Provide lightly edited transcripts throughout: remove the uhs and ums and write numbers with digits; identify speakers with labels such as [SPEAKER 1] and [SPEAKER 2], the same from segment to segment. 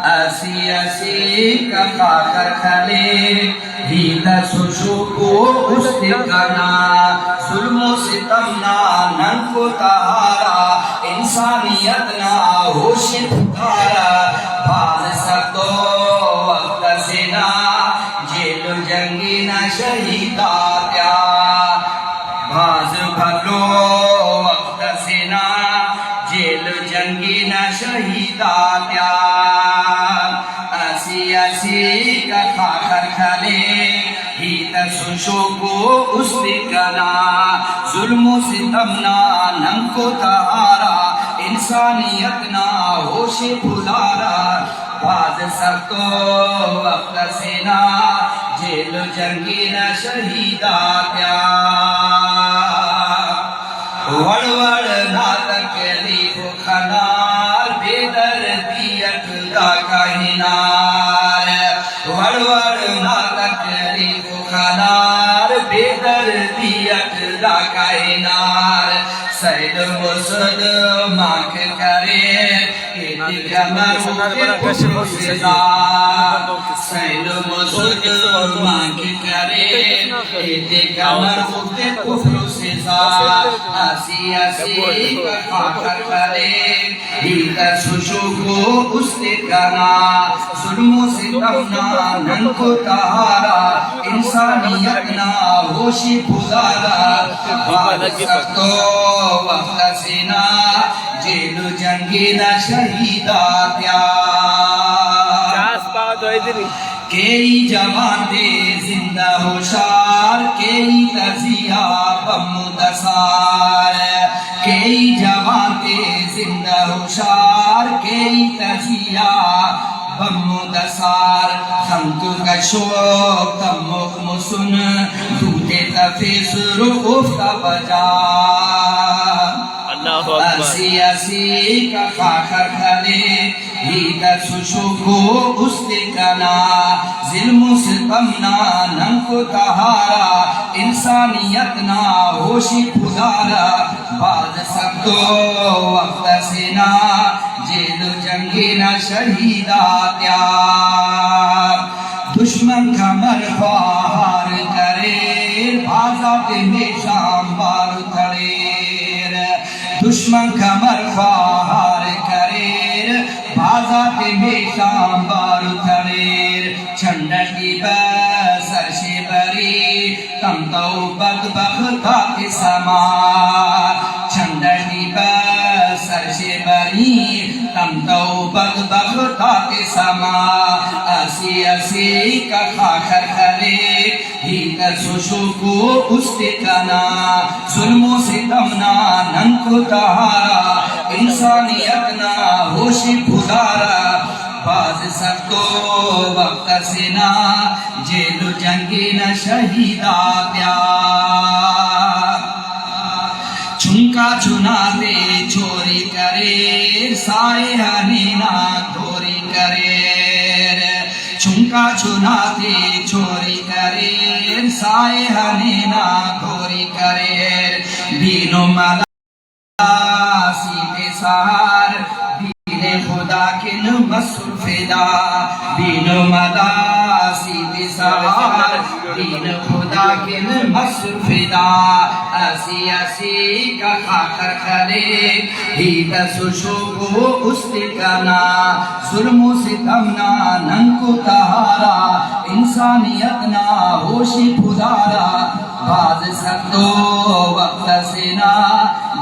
[SPEAKER 1] ایسی ایسی کا کر کھلے ہی دسوشو کو اس دکھانا ظلم و ستم نا ننگ کو تہارا انسانیت نا ہوش پکارا بھاز سکتو وقت سینا جیل جنگی نا شہیدہ پیار بھاز بھلو وقت سینا جیل جنگی نا شہیدہ پیار ایسی ایسی کا کھاکر کھلے ہی تسوشو کو اس دکھنا ظلم و ستم نا ننگ کو تہارا انسانیت نا ہوش بھلارا باز سکتو وقت سینا جیل جنگی نا شہیدہ پیار وڑ وڑ نا تکلیف خنار بے دردیت دا کہنار وڑ وڑ نا تکلیف خنار بے دردیت دا کہنار سید مسد مانک کرے سید مسد مانک کرے کمر خود کفر سے زار ایسی ایسی کا خاکر کرے ہی تسوشو کو اس دکھنا ظلم و ستم نا ننگ کو تہارا انسانیت نا ہوش بھلارا بھاز سکتو وقت سینا جیل جنگی نا شہیدہ پیار کئی جوان دے زندہ ہوشار کئی تزیہ بم دسار کئی جوان دے زندہ ہوشار کئی تزیہ بم دسار ہم تو کشوک تمک مسن دوتے تفیس رؤف کا بجار ایسی ایسی کا خاکر کھلے ہی تسوشو کو اس دکھنا ظلم و ستم نا ننگ کو تہارا انسانیت نا ہوش بھلارا باز سکتو وقت سینا جیل جنگی نا شہیدہ پیار دشمن کا مرخوار کرے بازات میں شام بار کھڑے دشمن کا مرخوار کرے بازات میں شام بار کھڑے چھنڈی بسر شبری تم تو بدبختا کے سمار چھنڈی بسر شبری تم تو بدبختا کے سمار ایسی ایسی کا خاکر کھلے ہی تسوشو کو اس دکھنا ظلم و ستم نا ننگ کو تہارا انسانیت نا ہوش بھلارا باز سکتو وقت سینا جیل جنگی نا شہیدہ پیار چھنکا چھناتے چوری کرے سائے ہنینا دھوری کرے چھنکا چھناتے چوری کرے سائے ہنینا دھوری کرے دینو ملا سیتے سہار دین خدا کن مسر فدا دینو ملا سیتے سہار دین خدا کن مسر فدا ایسی ایسی کا خاکر کھلے ہی تسوشو کو اس دکھنا ظلم و ستم نا ننگ کو تہارا انسانیت نا ہوش بھلارا باز سکتو وقت سینا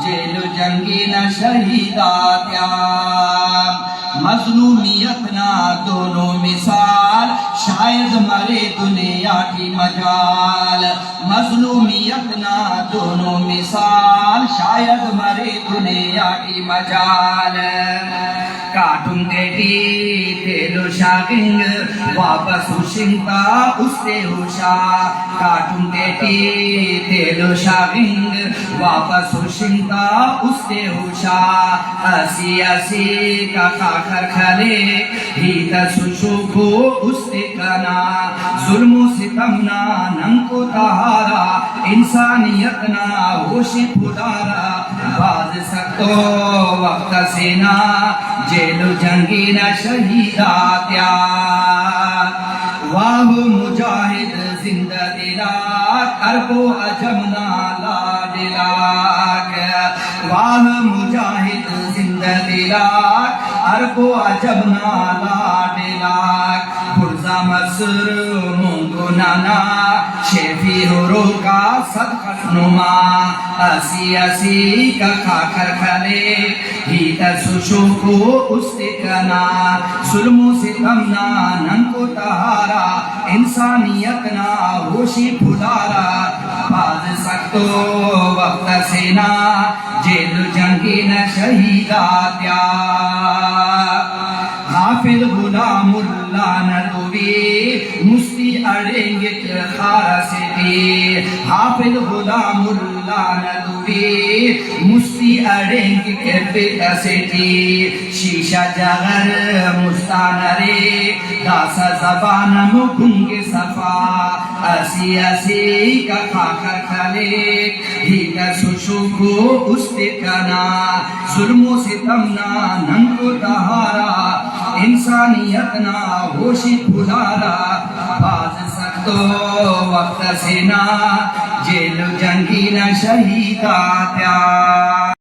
[SPEAKER 1] جیل جنگی نا شہیدہ پیار مظلومیت نا دونوں مثال شاید مرے دنیا کی مجال مظلومیت نا دونوں مثال شاید مرے دنیا کی مجال کاٹن ٹیٹی تیلو شاگنگ واپس ہوشنگتا اس سے ہوشا کاٹن ٹیٹی تیلو شاگنگ واپس ہوشنگتا اس سے ہوشا ایسی ایسی کا خاکر کھلے ہی تسوشو کو اس دکھنا ظلم و ستم نا ننگ کو تہارا انسانیت نا ہوش بھلارا باز سکتو وقت سینا جیل جنگی نہ شہیداتیا واہ مجاہد زندہ دلاک عرب و عجم نالا دلاک واہ مجاہد زندہ دلاک عرب و عجم نالا دلاک پرزا مصر مونگو نانا شیفی ہرو کا صدقت نما اسی اسی کا کھاکر کھلے ہیتا سوشو کو استکنا ظلم و ستمنا ننکو تہارا انسانیتنا ہوشی پھلارا باز سکتو وقت سینا جیل جنگی نہ شہیداتیا حافظ غلام اللہ ندوی مستی اڑنگت خارا سیٹی حافظ غلام اللہ ندوی مستی اڑنگت سیٹی شیشہ جغر مستانرے داسا زبان مکنگ صفا اسی اسی کا کھاکر کھلے ہیتا سوشو کو استکنا ظلم و ستمنا ننکو تہارا انسانیتنا ہوشی پھلارا باز سکتو وقت سینا جیل جنگی نہ شہیداتیا